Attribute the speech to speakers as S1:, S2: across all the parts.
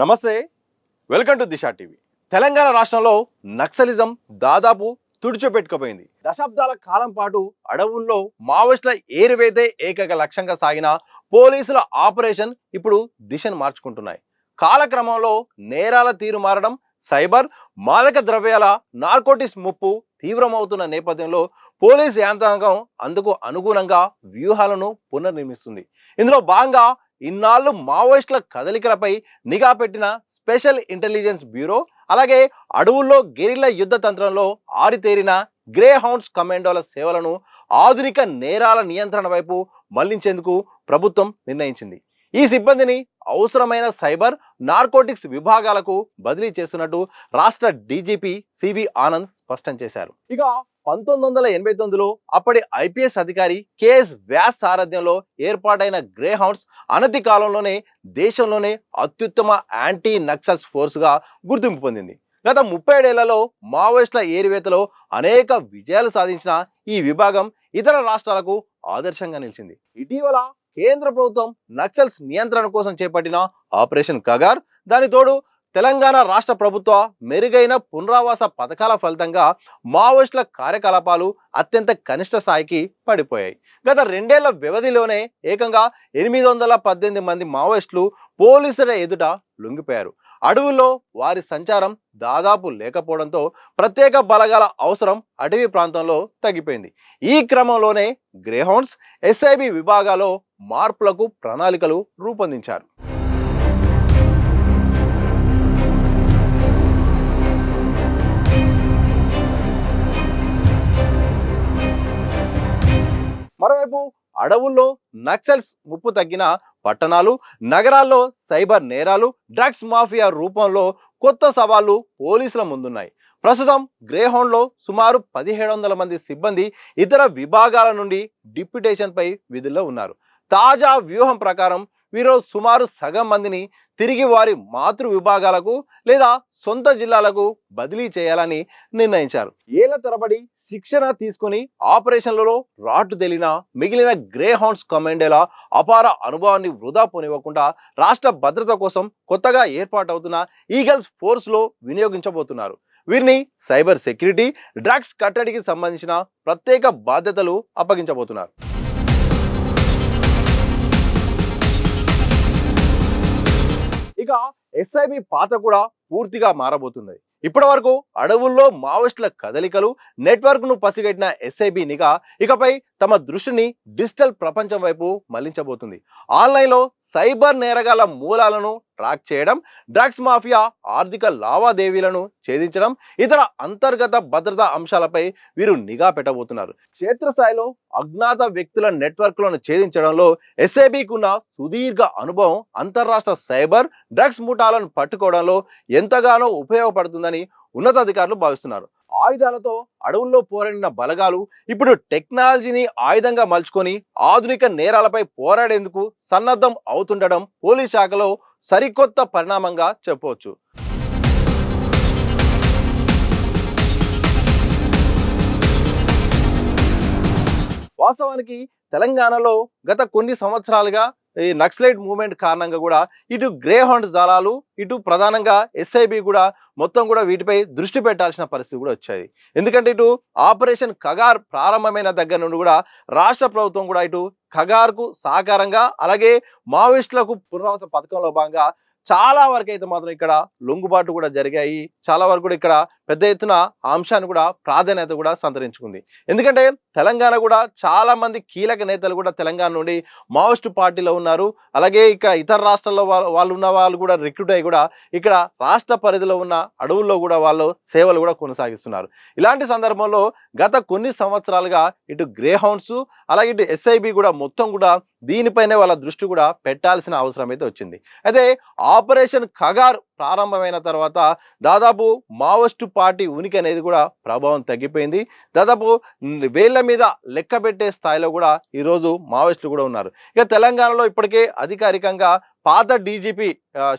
S1: నమస్తే, welcome to Disha TV. Telangana రాష్ట్రంలో naxalism దాదాపు తుడిచిపెట్టుకుపోయింది. దశాబ్దాల కాలం పాటు అడవుల్లో మావోయిస్టుల ఏరివేతే ఏకైక లక్ష్యంగా సాగిన పోలీసుల ఆపరేషన్ ఇప్పుడు దిశను మార్చుకుంటున్నాయి. కాలక్రమంలో నేరాల తీరు మారడం, సైబర్, మాదక ద్రవ్యాల, నార్కోటిక్స్ ముప్పు తీవ్రమవుతున్న నేపథ్యంలో పోలీస్ యంత్రాంగం అందుకు అనుగుణంగా వ్యూహాలను పునర్నిర్మిస్తుంది. ఇందులో భాగంగా ఇన్నాళ్ళు మావోయిస్టుల కదలికలపై నిఘా పెట్టిన స్పెషల్ ఇంటెలిజెన్స్ బ్యూరో, అలాగే అడవుల్లో గెరిల్లా యుద్ధ తంత్రంలో ఆరితేరిన గ్రే హౌండ్స్ కమాండోల సేవలను ఆధునిక నేరాల నియంత్రణ వైపు మళ్లించేందుకు ప్రభుత్వం నిర్ణయించింది. ఈ సిబ్బందిని అవసరమైన సైబర్, నార్కోటిక్స్ విభాగాలకు బదిలీ చేస్తున్నట్టు రాష్ట్ర డీజీపీ సివి ఆనంద్ స్పష్టం చేశారు. ఇక 1989లో అప్పటి ఐపీఎస్ అధికారి కేఎస్ వ్యాస్ సారథ్యంలో ఏర్పాటైన గ్రే హౌండ్స్ అనతి కాలంలోనే దేశంలోనే అత్యుత్తమ యాంటీ నక్సల్స్ ఫోర్స్గా గుర్తింపు పొందింది. గత 37 ఏళ్లలో మావోయిస్టుల ఏరివేతలో అనేక విజయాలు సాధించిన ఈ విభాగం ఇతర రాష్ట్రాలకు ఆదర్శంగా నిలిచింది. ఇటీవల కేంద్ర ప్రభుత్వం నక్సల్స్ నియంత్రణ కోసం చేపట్టిన ఆపరేషన్ కగార్, దాని తోడు తెలంగాణ రాష్ట్ర ప్రభుత్వ మెరుగైన పునరావాస పథకాల ఫలితంగా మావోయిస్టుల కార్యకలాపాలు అత్యంత కనిష్ట స్థాయికి పడిపోయాయి. గత 2 ఏళ్ల వ్యవధిలోనే ఏకంగా 818 మంది మావోయిస్టులు పోలీసుల ఎదుట లొంగిపోయారు. అడవుల్లో వారి సంచారం దాదాపు లేకపోవడంతో ప్రత్యేక బలగాల అవసరం అటవీ ప్రాంతంలో తగ్గిపోయింది. ఈ క్రమంలోనే గ్రేహౌండ్స్, ఎస్ఐబి విభాగాల్లో మార్పులకు ప్రణాళికలు రూపొందించారు. మరోవైపు అడవుల్లో నక్సల్స్ ముప్పు తగ్గిన పట్టణాలు, నగరాల్లో సైబర్ నేరాలు, డ్రగ్స్ మాఫియా రూపంలో కొత్త సవాళ్లు పోలీసుల ముందున్నాయి. ప్రస్తుతం గ్రేహౌండ్లో సుమారు 1700 మంది సిబ్బంది ఇతర విభాగాల నుండి డిప్యుటేషన్పై విధుల్లో ఉన్నారు. తాజా వ్యూహం ప్రకారం వీరు సుమారు సగం మందిని తిరిగి వారి మాతృ విభాగాలకు లేదా సొంత జిల్లాలకు బదిలీ చేయాలని నిర్ణయించారు. ఏళ్ల తరబడి శిక్షణ తీసుకుని ఆపరేషన్లలో రాటు తేలిన మిగిలిన గ్రే హౌండ్స్ కమాండోల అపార అనుభవాన్ని వృధా పోనివ్వకుండా రాష్ట్ర భద్రత కోసం కొత్తగా ఏర్పాటవుతున్న ఈగల్స్ ఫోర్స్లో వినియోగించబోతున్నారు. వీరిని సైబర్ సెక్యూరిటీ, డ్రగ్స్ కట్టడికి సంబంధించిన ప్రత్యేక బాధ్యతలు అప్పగించబోతున్నారు. ఇక ఎస్ఐబి పాత్ర కూడా పూర్తిగా మారబోతుంది. ఇప్పటి వరకు అడవుల్లో మావోయిస్టుల కదలికలు, నెట్వర్క్ ను పసిగట్టిన ఎస్ఐబి నిఘా ఇకపై తమ దృష్టిని డిజిటల్ ప్రపంచం వైపు మళ్లించబోతుంది. ఆన్లైన్లో సైబర్ నేరగాల మూలాలను ట్రాక్ చేయడం, డ్రగ్స్ మాఫియా ఆర్థిక లావాదేవీలను ఛేదించడం, ఇతర అంతర్గత భద్రతా అంశాలపై వీరు నిఘా పెట్టబోతున్నారు. క్షేత్రస్థాయిలో అజ్ఞాత వ్యక్తుల నెట్వర్క్లను ఛేదించడంలో ఎస్ఐబికి ఉన్న సుదీర్ఘ అనుభవం అంతర్రాష్ట్ర సైబర్, డ్రగ్స్ ముఠాలను పట్టుకోవడంలో ఎంతగానో ఉపయోగపడుతుందని ఉన్నతాధికారులు భావిస్తున్నారు. ఆయుధాలతో అడవుల్లో పోరాడిన బలగాలు ఇప్పుడు టెక్నాలజీని ఆయుధంగా మలుచుకొని ఆధునిక నేరాలపై పోరాడేందుకు సన్నద్ధం అవుతుండడం పోలీస్ శాఖలో సరికొత్త పరిణామంగా చెప్పవచ్చు. వాస్తవానికి తెలంగాణలో గత కొన్ని సంవత్సరాలుగా ఈ నక్సలైట్ మూవ్మెంట్ కారణంగా కూడా ఇటు గ్రే హౌండ్స్ దళాలు, ఇటు ప్రధానంగా ఎస్ఐబి కూడా మొత్తం కూడా వీటిపై దృష్టి పెట్టాల్సిన పరిస్థితి కూడా వచ్చాయి. ఎందుకంటే ఇటు ఆపరేషన్ కగార్ ప్రారంభమైన దగ్గర నుండి కూడా రాష్ట్ర ప్రభుత్వం కూడా ఇటు కగార్కు సహకారంగా, అలాగే మావోయిస్టులకు పునరావాస పథకంలో భాగంగా చాలా వరకు అయితే మాత్రం ఇక్కడ లొంగుబాటు కూడా జరిగాయి. చాలా వరకు కూడా ఇక్కడ పెద్ద ఎత్తున అంశాన్ని కూడా ప్రాధాన్యత కూడా సంతరించుకుంది. ఎందుకంటే తెలంగాణ కూడా చాలా మంది కీలక నేతలు కూడా తెలంగాణ నుండి మావోయిస్టు పార్టీలో ఉన్నారు. అలాగే ఇక్కడ ఇతర రాష్ట్రాల్లో వాళ్ళు ఉన్న వాళ్ళు కూడా రిక్రూట్ అయ్యి కూడా ఇక్కడ రాష్ట్ర పరిధిలో ఉన్న అడవుల్లో కూడా వాళ్ళు సేవలు కూడా కొనసాగిస్తున్నారు. ఇలాంటి సందర్భంలో గత కొన్ని సంవత్సరాలుగా ఇటు గ్రే హౌండ్స్, అలాగే ఇటు ఎస్ఐబి కూడా మొత్తం కూడా దీనిపైనే వాళ్ళ దృష్టి కూడా పెట్టాల్సిన అవసరం అయితే వచ్చింది. అయితే ఆపరేషన్ కగార్ ప్రారంభమైన తర్వాత దాదాపు మావోయిస్టు పార్టీ ఉనికి అనేది కూడా ప్రభావం తగ్గిపోయింది. దాదాపు వేళ్ల మీద లెక్క పెట్టే స్థాయిలో కూడా ఈరోజు మావోయిస్టులు కూడా ఉన్నారు. ఇక తెలంగాణలో ఇప్పటికే అధికారికంగా పాత డీజీపీ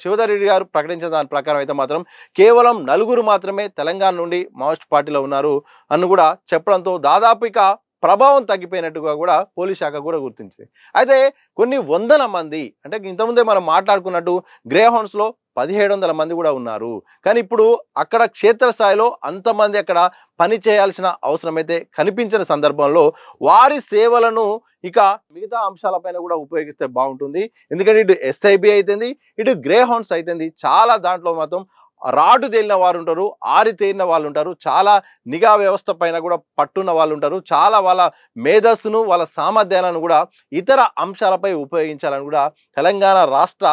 S1: శివధర్ రెడ్డి గారు ప్రకటించిన దాని ప్రకారం అయితే మాత్రం కేవలం 4 మాత్రమే తెలంగాణ నుండి మావోయిస్ట్ పార్టీలో ఉన్నారు అని కూడా చెప్పడంతో దాదాపు ఇక ప్రభావం తగ్గిపోయినట్టుగా కూడా పోలీస్ శాఖ కూడా గుర్తించింది. అయితే కొన్ని వందల మంది, అంటే ఇంతకుముందే మనం మాట్లాడుకున్నట్టు గ్రే హౌండ్స్లో 1700 మంది కూడా ఉన్నారు. కానీ ఇప్పుడు అక్కడ క్షేత్రస్థాయిలో అంతమంది అక్కడ పని చేయాల్సిన అవసరం అయితే కనిపించిన సందర్భంలో వారి సేవలను ఇక మిగతా అంశాలపైన కూడా ఉపయోగిస్తే బాగుంటుంది. ఎందుకంటే ఇటు ఎస్ఐబి అయితేంది, ఇటు గ్రే హౌండ్స్ అయితేంది, చాలా దాంట్లో మాత్రం రాటు తేలిన వారు ఉంటారు, ఆరి తేలిన వాళ్ళు ఉంటారు, చాలా నిఘా వ్యవస్థ పైన కూడా పట్టున్న వాళ్ళు ఉంటారు, చాలా వాళ్ళ మేధస్సును వాళ్ళ సామర్థ్యాలను కూడా ఇతర అంశాలపై ఉపయోగించాలని కూడా తెలంగాణ రాష్ట్ర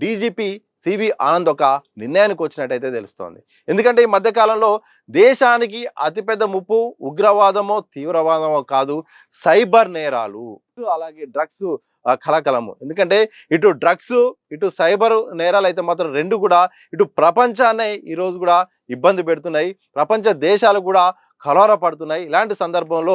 S1: డీజీపీ సివి ఆనంద్ ఒక నిర్ణయానికి వచ్చినట్టయితే తెలుస్తోంది. ఎందుకంటే ఈ మధ్యకాలంలో దేశానికి అతిపెద్ద ముప్పు ఉగ్రవాదమో తీవ్రవాదమో కాదు, సైబర్ నేరాలు, అలాగే డ్రగ్స్ కలకలము. ఎందుకంటే ఇటు డ్రగ్స్, ఇటు సైబర్ నేరాలు అయితే మాత్రం రెండు కూడా ఇటు ప్రపంచాన్ని ఈరోజు కూడా ఇబ్బంది పెడుతున్నాయి, ప్రపంచ దేశాలు కూడా కలవరపడుతున్నాయి. ఇలాంటి సందర్భంలో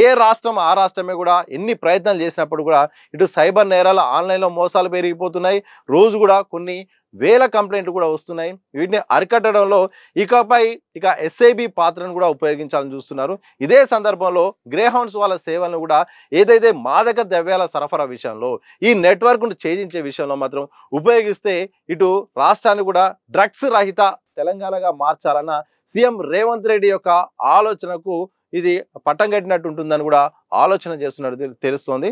S1: ఏ రాష్ట్రం ఆ రాష్ట్రమే కూడా ఎన్ని ప్రయత్నాలు చేసినప్పుడు కూడా ఇటు సైబర్ నేరాలు, ఆన్లైన్లో మోసాలు పెరిగిపోతున్నాయి. రోజు కూడా కొన్ని వేల కంప్లైంట్లు కూడా వస్తున్నాయి. వీటిని అరికట్టడంలో ఇకపై ఎస్ఐబి పాత్రను కూడా ఉపయోగించాలని చూస్తున్నారు. ఇదే సందర్భంలో గ్రే హౌండ్స్ వాళ్ళ సేవలను కూడా ఏదైతే మాదక ద్రవ్యాల సరఫరా విషయంలో, ఈ నెట్వర్క్ను ఛేదించే విషయంలో మాత్రం ఉపయోగిస్తే ఇటు రాష్ట్రాన్ని కూడా డ్రగ్స్ రహిత తెలంగాణగా మార్చాలన్న సీఎం రేవంత్ రెడ్డి యొక్క ఆలోచనకు ఇది పట్టం కట్టినట్టు ఉంటుందని కూడా ఆలోచన చేస్తున్నట్టు తెలుస్తోంది.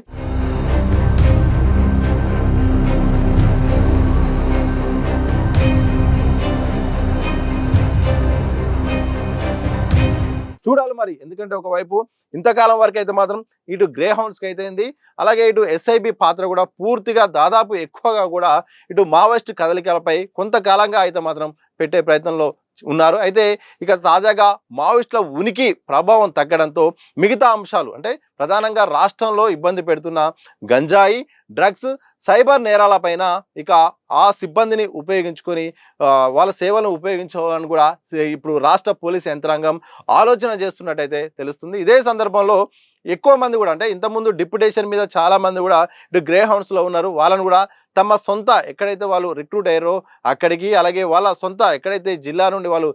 S1: చూడాలి మరి. ఎందుకంటే ఒకవైపు ఇంతకాలం వరకు అయితే మాత్రం ఇటు గ్రే హౌండ్స్కి అయితేంది, అలాగే ఇటు ఎస్ఐబి పాత్ర కూడా పూర్తిగా దాదాపు ఎక్కువగా కూడా ఇటు మావోయిస్ట్ కదలికలపై కొంతకాలంగా అయితే మాత్రం పెట్టే ప్రయత్నంలో ఉన్నారు. అయితే ఇక తాజాగా మావోయిస్టుల ఉనికి ప్రభావం తగ్గడంతో మిగతా అంశాలు, అంటే ప్రధానంగా రాష్ట్రంలో ఇబ్బంది పెడుతున్న గంజాయి, డ్రగ్స్, సైబర్ నేరాలపైన ఇక ఆ సిబ్బందిని ఉపయోగించుకొని వాళ్ళ సేవలను ఉపయోగించాలని కూడా ఇప్పుడు రాష్ట్ర పోలీస్ యంత్రాంగం ఆలోచన చేస్తున్నట్టయితే తెలుస్తుంది. ఇదే సందర్భంలో ఎక్కువ మంది కూడా, అంటే ఇంతకుముందు డిప్యుటేషన్ మీద చాలా మంది కూడా ఇటు గ్రే హౌండ్స్లో ఉన్నారు. వాళ్ళను కూడా తమ సొంత ఎక్కడైతే వాళ్ళు రిక్రూట్ అయ్యారో అక్కడికి, అలాగే వాళ్ళ సొంత ఎక్కడైతే జిల్లా నుండి వాళ్ళు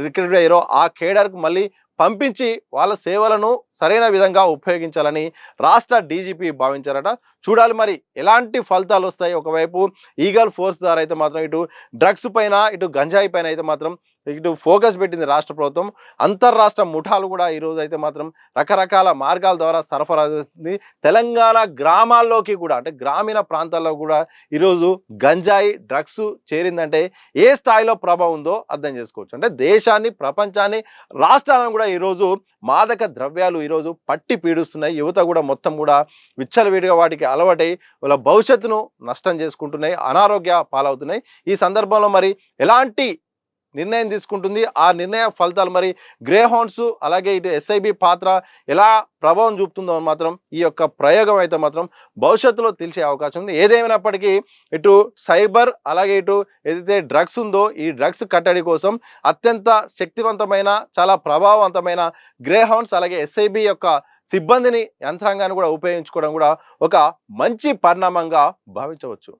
S1: రిక్రూట్ అయ్యారో ఆ కేడర్కు మళ్ళీ పంపించి వాళ్ళ సేవలను సరైన విధంగా ఉపయోగించాలని రాష్ట్ర డీజీపీ భావించారట. చూడాలి మరి ఎలాంటి ఫలితాలు వస్తాయి. ఒకవైపు ఈగల్ ఫోర్స్ ద్వారా అయితే మాత్రం ఇటు డ్రగ్స్ పైన, ఇటు గంజాయి పైన అయితే మాత్రం ఇటు ఫోకస్ పెట్టింది రాష్ట్ర ప్రభుత్వం. అంతర్రాష్ట్ర ముఠాలు కూడా ఈరోజు అయితే మాత్రం రకరకాల మార్గాల ద్వారా సరఫరా చేస్తుంది. తెలంగాణ గ్రామాల్లోకి కూడా, అంటే గ్రామీణ ప్రాంతాల్లో కూడా ఈరోజు గంజాయి, డ్రగ్స్ చేరిందంటే ఏ స్థాయిలో ప్రభావం ఉందో అర్థం చేసుకోవచ్చు. అంటే దేశాన్ని, ప్రపంచాన్ని, రాష్ట్రాలను కూడా ఈరోజు మాదక ద్రవ్యాలు ఈరోజు పట్టి పీడిస్తున్నాయి. యువత కూడా మొత్తం కూడా విచ్చలవిడిగా వాటికి అలవాటై వాళ్ళ భవిష్యత్తును నష్టం చేసుకుంటున్నాయి, అనారోగ్య పాలవుతున్నాయి. ఈ సందర్భంలో మరి ఎలాంటి నిర్ణయం తీసుకుంటుంది, ఆ నిర్ణయ ఫలితాలు మరి గ్రే హౌండ్స్ అలాగే ఇటు ఎస్ఐబి పాత్ర ఎలా ప్రభావం చూపుతుందో మాత్రం ఈ యొక్క ప్రయోగం అయితే మాత్రం భవిష్యత్తులో తెలిసే అవకాశం ఉంది. ఏదేమైనప్పటికీ ఇటు సైబర్ అలాగే ఇటు ఏదైతే డ్రగ్స్ ఉందో ఈ డ్రగ్స్ కట్టడి కోసం అత్యంత శక్తివంతమైన, చాలా ప్రభావవంతమైన గ్రే హౌండ్స్ అలాగే ఎస్ఐబి యొక్క సిబ్బందిని, యంత్రాంగాన్ని కూడా ఉపయోగించుకోవడం కూడా ఒక మంచి పరిణామంగా భావించవచ్చు.